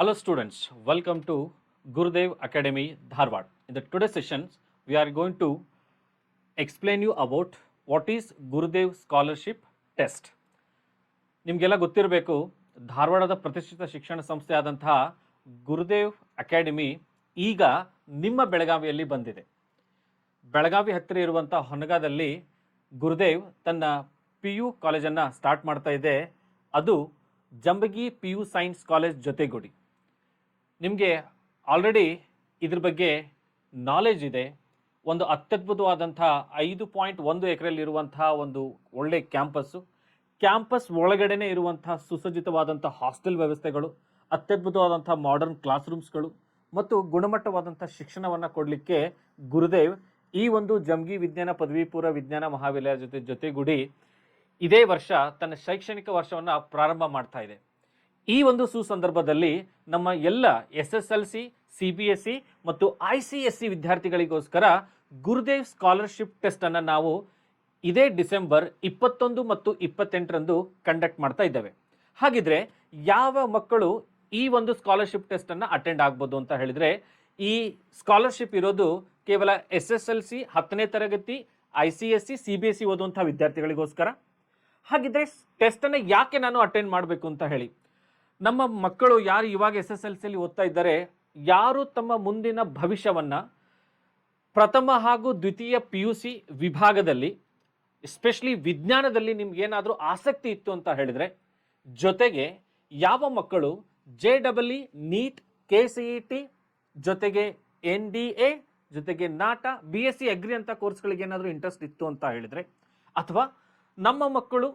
Hello students, welcome to Gurudev Academy Dharwad. In the today's sessions, we are going to explain you about what is Gurudev Scholarship Test. ನಿಮಗೆಲ್ಲ ಗೊತ್ತಿರಬೇಕು, ಧಾರವಾಡದ ಪ್ರತಿಷ್ಠಿತ ಶಿಕ್ಷಣ ಸಂಸ್ಥೆ ಆದಂತಹ Gurudev academy ಈಗ ನಿಮ್ಮ ಬೆಳಗಾವಿಯಲ್ಲಿ ಬಂದಿದೆ. ಬೆಳಗಾವಿ ಹತ್ತಿರ ಇರುವಂತಹ ಹೊನಗಾದಲ್ಲಿ ಗುರುದೇವ್ ತನ್ನ PU ಕಾಲೇಜನ್ನು ಸ್ಟಾರ್ಟ್ ಮಾಡ್ತಾ ಇದೆ. ಅದು ಜಂಬಗಿ PU ಸೈನ್ಸ್ ಕಾಲೇಜ್ ಜೊತೆಗೂಡಿ. ನಿಮಗೆ ಆಲ್ರೆಡಿ ಇದ್ರ ಬಗ್ಗೆ ನಾಲೆಜ್ ಇದೆ. ಒಂದು ಅತ್ಯದ್ಭುತವಾದಂಥ 5.1 ಎಕರೆಯಲ್ಲಿರುವಂತಹ ಒಂದು ಒಳ್ಳೆ ಕ್ಯಾಂಪಸ್ ಒಳಗಡೆನೆ ಇರುವಂತಹ ಸುಸಜ್ಜಿತವಾದಂಥ ಹಾಸ್ಟೆಲ್ ವ್ಯವಸ್ಥೆಗಳು, ಅತ್ಯದ್ಭುತವಾದಂಥ ಮಾಡರ್ನ್ ಕ್ಲಾಸ್ ರೂಮ್ಸ್ಗಳು ಮತ್ತು ಗುಣಮಟ್ಟವಾದಂಥ ಶಿಕ್ಷಣವನ್ನು ಕೊಡಲಿಕ್ಕೆ ಗುರುದೇವ್ ಈ ಒಂದು ಜಂಬಗಿ ವಿಜ್ಞಾನ ಪದವಿ ಪೂರ್ವ ವಿಜ್ಞಾನ ಮಹಾವಿದ್ಯಾಲಯ ಜೊತೆಗೂಡಿ ಇದೇ ವರ್ಷ ತನ್ನ ಶೈಕ್ಷಣಿಕ ವರ್ಷವನ್ನು ಪ್ರಾರಂಭ ಮಾಡ್ತಾ ಇದೆ. ಈ ಒಂದು ಸುಸಂದರ್ಭದಲ್ಲಿ ನಮ್ಮ ಎಲ್ಲ SSLC, CBSE ಮತ್ತು ICSE ವಿದ್ಯಾರ್ಥಿಗಳಿಗೋಸ್ಕರ ಗುರುದೇವ್ ಸ್ಕಾಲರ್ಶಿಪ್ ಟೆಸ್ಟ್ ಅನ್ನು ನಾವು ಇದೇ ಡಿಸೆಂಬರ್ 21 ಮತ್ತು 28ರಂದು ಕಂಡಕ್ಟ್ ಮಾಡ್ತಾ ಇದ್ದೇವೆ. ಹಾಗಿದ್ರೆ ಯಾವ ಮಕ್ಕಳು ಈ ಒಂದು ಸ್ಕಾಲರ್ಶಿಪ್ ಟೆಸ್ಟ್ ಅನ್ನು ಅಟೆಂಡ್ ಆಗ್ಬೋದು ಅಂತ ಹೇಳಿದ್ರೆ, ಈ ಸ್ಕಾಲರ್ಶಿಪ್ ಇರೋದು ಕೇವಲ SSLC 10ನೇ ತರಗತಿ, ICSE, CBSE ಓದುವಂತಹ ವಿದ್ಯಾರ್ಥಿಗಳಿಗೋಸ್ಕರ. ಹಾಗಿದ್ರೆ ಟೆಸ್ಟ್ ಅನ್ನು ಯಾಕೆ ನಾನು ಅಟೆಂಡ್ ಮಾಡಬೇಕು ಅಂತ ಹೇಳಿ, ನಮ್ಮ ಮಕ್ಕಳು ಯಾರು ಇವಾಗ SSLCಯಲ್ಲಿ ಓದ್ತಾ ಇದ್ದಾರೆ, ಯಾರು ತಮ್ಮ ಮುಂದಿನ ಭವಿಷ್ಯವನ್ನ ಪ್ರಥಮ ಹಾಗೂ ದ್ವಿತೀಯ PUC ವಿಭಾಗದಲ್ಲಿ ಎಸ್ಪೆಷಲಿ ವಿಜ್ಞಾನದಲ್ಲಿ ನಿಮ್ಗೆ ಏನಾದರೂ ಆಸಕ್ತಿ ಇತ್ತು ಅಂತ ಹೇಳಿದ್ರೆ, ಜೊತೆಗೆ ಯಾವ ಮಕ್ಕಳು JEE, NEET, KCET ಜೊತೆಗೆ NDA ಜೊತೆಗೆ ನಾಟ, BSc ಅಗ್ರಿ ಅಂತ ಕೋರ್ಸ್ಗಳಿಗೆ ಏನಾದರೂ ಇಂಟ್ರೆಸ್ಟ್ ಇತ್ತು ಅಂತ ಹೇಳಿದ್ರೆ, ಅಥವಾ ನಮ್ಮ ಮಕ್ಕಳು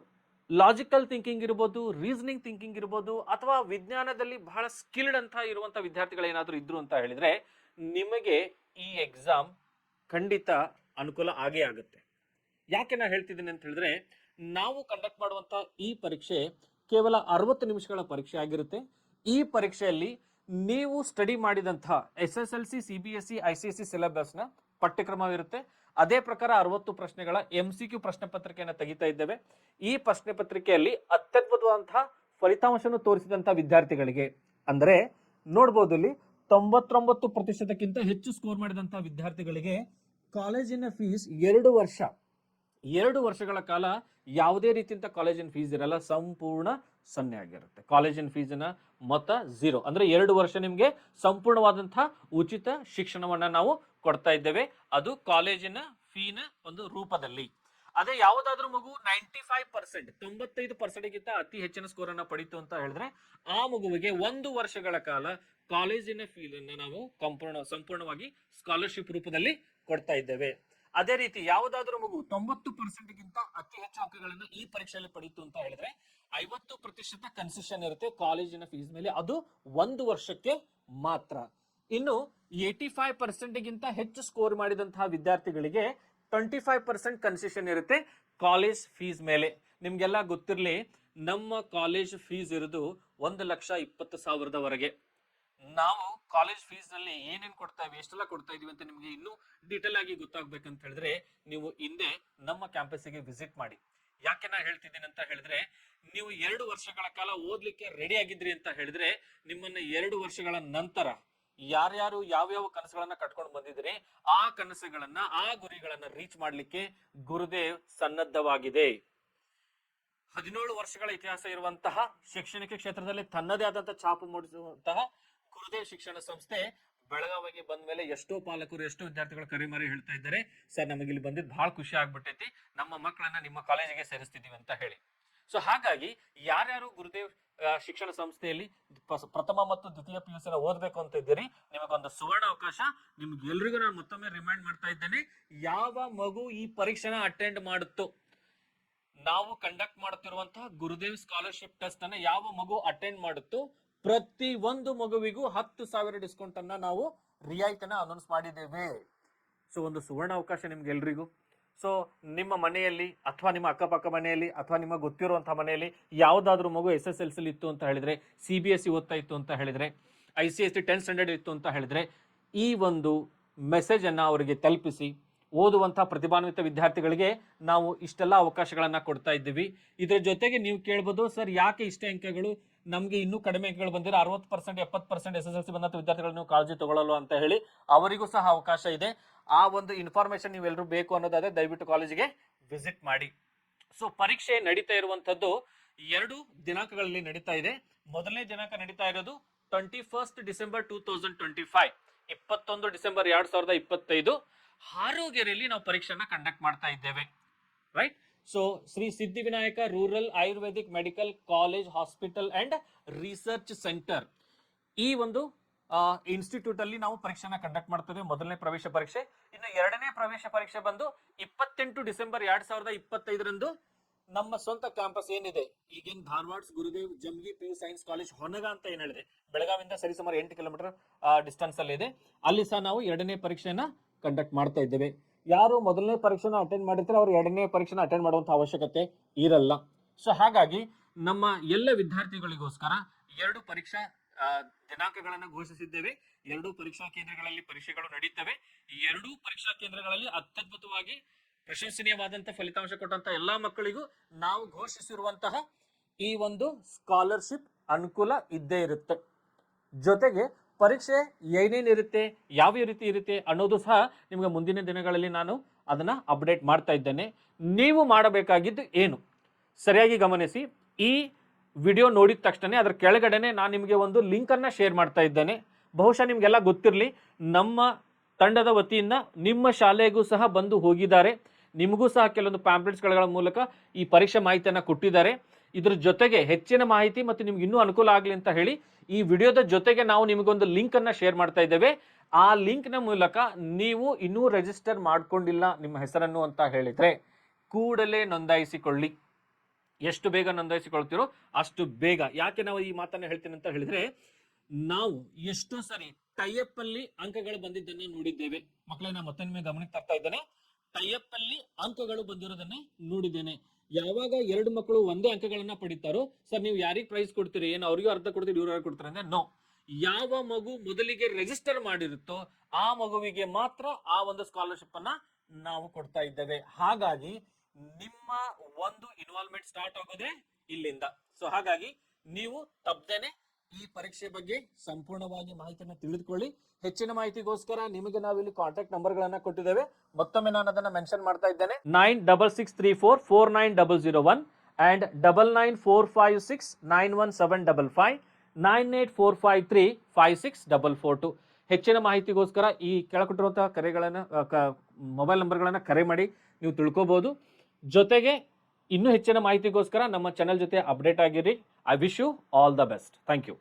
ಲಾಜಿಕಲ್ ಥಿಂಕಿಂಗ್ ಇರ್ಬೋದು, ರೀಸನಿಂಗ್ ಥಿಂಕಿಂಗ್ ಇರ್ಬೋದು, ಅಥವಾ ವಿಜ್ಞಾನದಲ್ಲಿ ಬಹಳ ಸ್ಕಿಲ್ಡ್ ಅಂತ ಇರುವಂಥ ವಿದ್ಯಾರ್ಥಿಗಳು ಏನಾದರೂ ಇದ್ರು ಅಂತ ಹೇಳಿದ್ರೆ, ನಿಮಗೆ ಈ ಎಕ್ಸಾಮ್ ಖಂಡಿತ ಅನುಕೂಲ ಆಗೇ ಆಗುತ್ತೆ. ಯಾಕೆ ನಾ ಹೇಳ್ತಿದ್ದೀನಿ ಅಂತ ಹೇಳಿದ್ರೆ, ನಾವು ಕಂಡಕ್ಟ್ ಮಾಡುವಂಥ ಈ ಪರೀಕ್ಷೆ ಕೇವಲ 60 ನಿಮಿಷಗಳ ಪರೀಕ್ಷೆ ಆಗಿರುತ್ತೆ. ಈ ಪರೀಕ್ಷೆಯಲ್ಲಿ ನೀವು ಸ್ಟಡಿ ಮಾಡಿದಂಥ SSLC, CBSE, ICSE ಸಿಲೆಬಸ್ನ ಪಠ್ಯಕ್ರಮವಿರುತ್ತೆ. ಅದೇ ಪ್ರಕಾರ 60 ಪ್ರಶ್ನೆಗಳ MCQ ಪ್ರಶ್ನೆ ಪತ್ರಿಕೆಯನ್ನು ತೆಗಿತಾ ಇದ್ದೇವೆ. ಈ ಪ್ರಶ್ನೆ ಪತ್ರಿಕೆಯಲ್ಲಿ ಅತ್ಯದ್ಭುತವಾದಂತಹ ಫಲಿತಾಂಶವನ್ನು ತೋರಿಸಿದಂಥ ವಿದ್ಯಾರ್ಥಿಗಳಿಗೆ, ಅಂದರೆ ನೋಡ್ಬೋದು ಇಲ್ಲಿ 99%ಕ್ಕಿಂತ ಹೆಚ್ಚು ಸ್ಕೋರ್ ಮಾಡಿದಂಥ ವಿದ್ಯಾರ್ಥಿಗಳಿಗೆ ಕಾಲೇಜಿನ ಫೀಸ್ 2 ವರ್ಷಗಳ ಕಾಲ ಯಾವುದೇ ರೀತಿಯಿಂದ ಕಾಲೇಜಿನ ಫೀಸ್ ಇರಲ್ಲ, ಸಂಪೂರ್ಣ 0 ಆಗಿರುತ್ತೆ. ಕಾಲೇಜಿನ ಫೀಸಿನ ಮೊತ್ತ 0, ಅಂದ್ರೆ 2 ವರ್ಷ ನಿಮಗೆ ಸಂಪೂರ್ಣವಾದಂತಹ ಉಚಿತ ಶಿಕ್ಷಣವನ್ನ ನಾವು ಕೊಡ್ತಾ ಇದ್ದೇವೆ, ಅದು ಕಾಲೇಜಿನ ಫೀನ ಒಂದು ರೂಪದಲ್ಲಿ. ಅದೇ ಯಾವುದಾದ್ರೂ ಮಗು 95%ಗಿಂತ ಅತಿ ಹೆಚ್ಚಿನ ಸ್ಕೋರ್ ಅನ್ನ ಪಡೀತು ಅಂತ ಹೇಳಿದ್ರೆ, ಆ ಮಗುವಿಗೆ 1 ವರ್ಷಗಳ ಕಾಲ ಕಾಲೇಜಿನ ಫೀಸನ್ನ ನಾವು ಸಂಪೂರ್ಣವಾಗಿ ಸ್ಕಾಲರ್ಶಿಪ್ ರೂಪದಲ್ಲಿ ಕೊಡ್ತಾ ಇದ್ದೇವೆ. ಅದೇ ರೀತಿ ಯಾವುದಾದ್ರೂ ಮಗು 90%ಗಿಂತ ಅತಿ ಹೆಚ್ಚು ಅಂಕಗಳನ್ನು ಈ ಪರೀಕ್ಷೆಯಲ್ಲಿ ಪಡೀತು ಅಂತ ಹೇಳಿದ್ರೆ 50% ಕನ್ಸೆಷನ್ ಇರುತ್ತೆ ಕಾಲೇಜಿನ ಫೀಸ್ ಮೇಲೆ, ಅದು 1 ವರ್ಷಕ್ಕೆ ಮಾತ್ರ. ಇನ್ನು 85%ಗಿಂತ ಹೆಚ್ಚು ಸ್ಕೋರ್ ಮಾಡಿದಂತಹ ವಿದ್ಯಾರ್ಥಿಗಳಿಗೆ 25% ಕನ್ಸೆಷನ್ ಇರುತ್ತೆ ಕಾಲೇಜ್ ಫೀಸ್ ಮೇಲೆ. ನಿಮ್ಗೆಲ್ಲ ಗೊತ್ತಿರಲಿ, ನಮ್ಮ ಕಾಲೇಜ್ ಫೀಸ್ ಇರೋದು 1,20,000ವರೆಗೆ. ನಾವು ಕಾಲೇಜ್ ಫೀಸ್ ನಲ್ಲಿ ಏನೇನು ಕೊಡ್ತಾ ಇವಿ, ಎಷ್ಟೆಲ್ಲ ಕೊಡ್ತಾ ಇದೀವಿ ಅಂತ ನಿಮ್ಗೆ ಇನ್ನೂ ಡೀಟೇಲ್ ಆಗಿ ಗೊತ್ತಾಗ್ಬೇಕಂತ ಹೇಳಿದ್ರೆ, ನೀವು ಹಿಂದೆ ನಮ್ಮ ಕ್ಯಾಂಪಸ್ಗೆ ವಿಸಿಟ್ ಮಾಡಿ. ಯಾಕೆ ನಾ ಹೇಳ್ತಿದ್ದೀನಿ ಅಂತ ಹೇಳಿದ್ರೆ, ನೀವು 2 ವರ್ಷಗಳ ಕಾಲ ಓದ್ಲಿಕ್ಕೆ ರೆಡಿ ಆಗಿದ್ರಿ ಅಂತ ಹೇಳಿದ್ರೆ, ನಿಮ್ಮನ್ನ 2 ವರ್ಷಗಳ ನಂತರ ಯಾರ್ಯಾರು ಯಾವ್ಯಾವ ಕನಸುಗಳನ್ನ ಕಟ್ಕೊಂಡು ಬಂದಿದ್ರಿ, ಆ ಕನಸುಗಳನ್ನ, ಆ ಗುರಿಗಳನ್ನ ರೀಚ್ ಮಾಡ್ಲಿಕ್ಕೆ ಗುರುದೇವ್ ಸನ್ನದ್ಧವಾಗಿದೆ. 17 ವರ್ಷಗಳ ಇತಿಹಾಸ ಇರುವಂತಹ ಶೈಕ್ಷಣಿಕ ಕ್ಷೇತ್ರದಲ್ಲಿ ತನ್ನದೇ ಆದಂತಹ ಛಾಪು ಮೂಡಿಸುವಂತಹ ಗುರುದೇವ್ ಶಿಕ್ಷಣ ಸಂಸ್ಥೆ ಬೆಳಗಾವಿಗೆ ಬಂದ ಮೇಲೆ ಎಷ್ಟೋ ಪಾಲಕರು, ಎಷ್ಟೋ ವಿದ್ಯಾರ್ಥಿಗಳು ಕರೆಮಾರಿ ಹೇಳ್ತಾ ಇದ್ದಾರೆ, ಸರ್ ನಮಗೆ ಇಲ್ಲಿ ಬಂದಿದ್ದು ಬಹಳ ಖುಷಿ ಆಗ್ಬಿಟ್ಟೈತಿ, ನಮ್ಮ ಮಕ್ಕಳನ್ನ ನಿಮ್ಮ ಕಾಲೇಜಿಗೆ ಸೇರಿಸ್ತಿದೀವಿ ಅಂತ ಹೇಳಿ. ಸೊ ಹಾಗಾಗಿ ಯಾರ್ಯಾರು ಗುರುದೇವ್ ಶಿಕ್ಷಣ ಸಂಸ್ಥೆಯಲ್ಲಿ ಪ್ರಥಮ ಮತ್ತು ದ್ವಿತೀಯ PUC ಓದ್ಬೇಕು ಅಂತ ಇದ್ದೀರಿ, ನಿಮಗೊಂದು ಸುವರ್ಣ ಅವಕಾಶ. ನಿಮ್ಗೆ ಎಲ್ರಿಗೂ ನಾನು ಮತ್ತೊಮ್ಮೆ ರಿಮೈಂಡ್ ಮಾಡ್ತಾ ಇದ್ದೇನೆ, ಯಾವ ಮಗು ಈ ಪರೀಕ್ಷೆನ ಅಟೆಂಡ್ ಮಾಡುತ್ತೋ, ನಾವು ಕಂಡಕ್ಟ್ ಮಾಡುತ್ತಿರುವಂತಹ ಗುರುದೇವ್ ಸ್ಕಾಲರ್ಶಿಪ್ ಟೆಸ್ಟ್ ಅನ್ನ ಯಾವ ಮಗು ಅಟೆಂಡ್ ಮಾಡುತ್ತೋ, ಪ್ರತಿ ಒಂದು ಮಗುವಿಗೂ 10,000 ಡಿಸ್ಕೌಂಟ್ ಅನ್ನ ನಾವು ರಿಯಾಯಿತಿನ ಅನೌನ್ಸ್ ಮಾಡಿದ್ದೇವೆ. ಸೊ ಒಂದು ಸುವರ್ಣ ಅವಕಾಶ ನಿಮ್ಗೆ ಎಲ್ರಿಗೂ. ಸೊ ನಿಮ್ಮ ಮನೆಯಲ್ಲಿ ಅಥವಾ ನಿಮ್ಮ ಅಕ್ಕಪಕ್ಕ ಮನೆಯಲ್ಲಿ ಅಥವಾ ನಿಮಗೆ ಗೊತ್ತಿರುವಂತಹ ಮನೆಯಲ್ಲಿ ಯಾವುದಾದ್ರೂ ಮಗು SSLC ಇತ್ತು ಅಂತ ಹೇಳಿದ್ರೆ, CBSE ಓದ್ತಾ ಇತ್ತು ಅಂತ ಹೇಳಿದ್ರೆ, ICSE 10th ಸ್ಟ್ಯಾಂಡರ್ಡ್ ಇತ್ತು ಅಂತ ಹೇಳಿದ್ರೆ, ಈ ಒಂದು ಮೆಸೇಜ್ ಅನ್ನ ಅವರಿಗೆ ತಲುಪಿಸಿ. ಓದುವಂತಹ ಪ್ರತಿಭಾನ್ವಿತ ವಿದ್ಯಾರ್ಥಿಗಳಿಗೆ ನಾವು ಇಷ್ಟೆಲ್ಲ ಅವಕಾಶಗಳನ್ನ ಕೊಡ್ತಾ ಇದ್ದೀವಿ. ಇದರ ಜೊತೆಗೆ ನೀವು ಕೇಳ್ಬೋದು, ಸರ್ ಯಾಕೆ ಇಷ್ಟೇ ಅಂಕಗಳು, ನಮಗೆ ಇನ್ನೂ ಕಡಿಮೆ ಅಂಕಗಳು ಬಂದಿರೋ 60% 70% SSLC ಬಂದಂತ ವಿದ್ಯಾರ್ಥಿಗಳು ನೀವು ಕಾಳಜಿ ತಗೊಳ್ಳಲ್ಲ ಅಂತ ಹೇಳಿ ಅವರಿಗೂ ಸಹ ಅವಕಾಶ ಇದೆ. ಆ ಒಂದು ಇನ್ಫಾರ್ಮೇಶನ್ ನೀವೆಲ್ಲರೂ ಬೇಕು ಅನ್ನೋದಾದ್ರೆ ದಯವಿಟ್ಟು ಕಾಲೇಜಿಗೆ ವಿಸಿಟ್ ಮಾಡಿ. ಸೊ ಪರೀಕ್ಷೆ ನಡೀತಾ ಇರುವಂತದ್ದು 2 ದಿನಾಂಕಗಳಲ್ಲಿ ನಡೀತಾ ಇದೆ. ಮೊದಲನೇ ದಿನಾಂಕ ನಡೀತಾ ಇರೋದು 21 ಡಿಸೆಂಬರ್ 2025, 21 ಡಿಸೆಂಬರ್ 2025 ಹಾರೋಗೆರೆಯಲ್ಲಿ ನಾವು ಪರೀಕ್ಷೆನ ಕಂಡಕ್ಟ್ ಮಾಡ್ತಾ ಇದ್ದೇವೆ. Right. So Shri Siddhivinayak rural Ayurvedic medical college hospital and research centre, ಈ ಒಂದು ಇನ್ಸ್ಟಿಟ್ಯೂಟ್ ಅಲ್ಲಿ ನಾವು ಪರೀಕ್ಷೆನ ಕಂಡಕ್ಟ್ ಮಾಡ್ತೇವೆ. ಮೊದಲನೇ ಪ್ರವೇಶ ಪರೀಕ್ಷೆ. ಇನ್ನು ಎರಡನೇ ಪ್ರವೇಶ ಪರೀಕ್ಷೆ ಬಂದು 28 ಡಿಸೆಂಬರ್ 2025 ನಮ್ಮ ಸ್ವಂತ ಕ್ಯಾಂಪಸ್ ಏನಿದೆ ಈಗೇನ್ Dharwad Gurudev Jamgi PU science college ಹೊನಗ ಅಂತ ಏನ್ ಹೇಳಿದೆ, ಬೆಳಗಾವಿಯಿಂದ ಸರಿಸುಮಾರು 8 ಕಿಲೋಮೀಟರ್ ಡಿಸ್ಟೆನ್ಸ್ ಅಲ್ಲಿ ಇದೆ. ಅಲ್ಲಿ ಸಹ ನಾವು ಎರಡನೇ ಪರೀಕ್ಷೆನ ಕಂಡಕ್ಟ್ ಮಾಡ್ತಾ ಇದ್ದೇವೆ. ಯಾರು ಮೊದಲನೇ ಪರೀಕ್ಷೆನ ಅಟೆಂಡ್ ಮಾಡಿರ್ತಾರೆ ಅವರು ಎರಡನೇ ಪರೀಕ್ಷೆನ ಅಟೆಂಡ್ ಮಾಡುವಂತ ಅವಶ್ಯಕತೆ ಇರಲ್ಲ. ಸೊ ಹಾಗಾಗಿ ನಮ್ಮ ಎಲ್ಲ ವಿದ್ಯಾರ್ಥಿಗಳಿಗೋಸ್ಕರ 2 ಪರೀಕ್ಷಾ ದಿನಾಂಕಗಳನ್ನು ಘೋಷಿಸಿದ್ದೇವೆ. 2 ಪರೀಕ್ಷಾ ಕೇಂದ್ರಗಳಲ್ಲಿ ಪರೀಕ್ಷೆಗಳು ನಡೀತವೆ. 2 ಪರೀಕ್ಷಾ ಕೇಂದ್ರಗಳಲ್ಲಿ ಅತ್ಯದ್ಭುತವಾಗಿ ಪ್ರಶಂಸನೀಯವಾದಂತಹ ಫಲಿತಾಂಶ ಕೊಟ್ಟಂತ ಎಲ್ಲಾ ಮಕ್ಕಳಿಗೂ ನಾವು ಘೋಷಿಸಿರುವಂತಹ ಈ ಒಂದು ಸ್ಕಾಲರ್ಶಿಪ್ ಅನುಕೂಲ ಇದ್ದೇ ಇರುತ್ತೆ. ಜೊತೆಗೆ ಪರೀಕ್ಷೆ ಏನೇನಿರುತ್ತೆ, ಯಾವ ರೀತಿ ಇರುತ್ತೆ ಅನ್ನೋದು ಸಹ ನಿಮಗೆ ಮುಂದಿನ ದಿನಗಳಲ್ಲಿ ನಾನು ಅದನ್ನ ಅಪ್ಡೇಟ್ ಮಾಡ್ತಾ ಇದ್ದೇನೆ. ನೀವು ಮಾಡಬೇಕಾಗಿದ್ದು ಏನು ಸರಿಯಾಗಿ ಗಮನಿಸಿ. ಈ ವಿಡಿಯೋ ನೋಡಿದ ತಕ್ಷಣ ಅದರ ಕೆಳಗಡೆನೆ ನಾನು ನಿಮಗೆ ಒಂದು ಲಿಂಕ್ ಅನ್ನ ಶೇರ್ ಮಾಡ್ತಾ ಇದ್ದೇನೆ. ಬಹುಶಃ ನಿಮ್ಗೆಲ್ಲ ಗೊತ್ತಿರಲಿ, ನಮ್ಮ ತಂಡದ ವತಿಯಿಂದ ನಿಮ್ಮ ಶಾಲೆಗೂ ಸಹ ಬಂದು ಹೋಗಿದ್ದಾರೆ. ನಿಮಗೂ ಸಹ ಕೆಲವೊಂದು ಪ್ಯಾಂಪ್ಲೆಟ್ಸ್ಗಳ ಮೂಲಕ ಈ ಪರೀಕ್ಷೆ ಮಾಹಿತಿಯನ್ನು ಕೊಟ್ಟಿದ್ದಾರೆ. ಇದ್ರ ಜೊತೆಗೆ ಹೆಚ್ಚಿನ ಮಾಹಿತಿ ಮತ್ತು ನಿಮ್ಗೆ ಇನ್ನೂ ಅನುಕೂಲ ಆಗಲಿ ಅಂತ ಹೇಳಿ ಈ ವಿಡಿಯೋದ ಜೊತೆಗೆ ನಾವು ನಿಮಗೊಂದು ಲಿಂಕ್ ಅನ್ನ ಶೇರ್ ಮಾಡ್ತಾ ಇದ್ದೇವೆ. ಆ ಲಿಂಕ್ನ ಮೂಲಕ ನೀವು ಇನ್ನೂ ರಿಜಿಸ್ಟರ್ ಮಾಡ್ಕೊಂಡಿಲ್ಲ ನಿಮ್ಮ ಹೆಸರನ್ನು ಅಂತ ಹೇಳಿದ್ರೆ ಕೂಡಲೇ ನೋಂದಾಯಿಸಿಕೊಳ್ಳಿ. ಎಷ್ಟು ಬೇಗ ನೋಂದಾಯಿಸಿಕೊಳ್ತೀರೋ ಅಷ್ಟು ಬೇಗ. ಯಾಕೆ ನಾವು ಈ ಮಾತನ್ನ ಹೇಳ್ತೀನಿ ಅಂತ ಹೇಳಿದ್ರೆ, ನಾವು ಎಷ್ಟೋ ಸರಿ ಟೈಅಪ್ ಅಲ್ಲಿ ಅಂಕಗಳು ಬಂದಿದ್ದನ್ನ ನೋಡಿದ್ದೇವೆ. ಮಕ್ಕಳನ್ನ ಮತ್ತೆ ನಿಮಗೆ ಗಮನಕ್ಕೆ ತರ್ತಾ ಇದ್ದೇನೆ. ಟೈಅಪ್ ಅಲ್ಲಿ ಅಂಕಗಳು ಬಂದಿರೋದನ್ನ ನೋಡಿದ್ದೇನೆ. ಯಾವಾಗ 2 ಮಕ್ಕಳು ಒಂದೇ ಅಂಕಗಳನ್ನ ಪಡಿತಾರೋ, ಸರ್ ನೀವು ಯಾರಿಗೆ ಪ್ರೈಸ್ ಕೊಡ್ತೀರಿ, ಏನು ಅವ್ರಿಗೂ ಅರ್ಧ ಕೊಡ್ತೀರಿ ಇವ್ರು ಕೊಡ್ತಾರೆ ಅಂದ್ರೆ ನೋ. ಯಾವ ಮಗು ಮೊದಲಿಗೆ ರಿಜಿಸ್ಟರ್ ಮಾಡಿರುತ್ತೋ ಆ ಮಗುವಿಗೆ ಮಾತ್ರ ಆ ಒಂದು ಸ್ಕಾಲರ್ಶಿಪ್ ಅನ್ನ ನಾವು ಕೊಡ್ತಾ ಇದ್ದೇವೆ. ಹಾಗಾಗಿ ನಿಮ್ಮ ಒಂದು ಇನ್ವಾಲ್ವ್ಮೆಂಟ್ ಸ್ಟಾರ್ಟ್ ಆಗೋದೇ ಇಲ್ಲಿಂದ. ಸೊ ಹಾಗಾಗಿ ನೀವು ತಪ್ಪದೇನೆ ಈ ಪರೀಕ್ಷೆ ಬಗ್ಗೆ ಸಂಪೂರ್ಣವಾಗಿ ಮಾಹಿತಿಯನ್ನು ತಿಳಿದುಕೊಳ್ಳಿ. ಹೆಚ್ಚಿನ ಮಾಹಿತಿಗೋಸ್ಕರ ನಿಮಗೆ ನಾವಿಲ್ಲಿ ಕಾಂಟ್ಯಾಕ್ಟ್ ನಂಬರ್ಗಳನ್ನ ಕೊಟ್ಟಿದ್ದೇವೆ. ಮತ್ತೊಮ್ಮೆ ನಾನು ಅದನ್ನ ಮೆನ್ಷನ್ ಮಾಡ್ತಾ ಇದ್ದೇನೆ. 9663449001 and 9945691755, 9845356442. ಹೆಚ್ಚಿನ ಮಾಹಿತಿಗೋಸ್ಕರ ಈ ಕೆಳಕೊಟ್ಟಿರುವಂತಹ ಕರೆಗಳನ್ನ ಮೊಬೈಲ್ ನಂಬರ್ಗಳನ್ನ ಕರೆ ಮಾಡಿ ನೀವು ತಿಳ್ಕೋಬಹುದು. ಜೊತೆಗೆ ಇನ್ನೂ ಹೆಚ್ಚಿನ ಮಾಹಿತಿಗೋಸ್ಕರ ನಮ್ಮ ಚಾನೆಲ್ ಜೊತೆ ಅಪ್ಡೇಟ್ ಆಗಿರಿ. I wish you all the best. Thank you.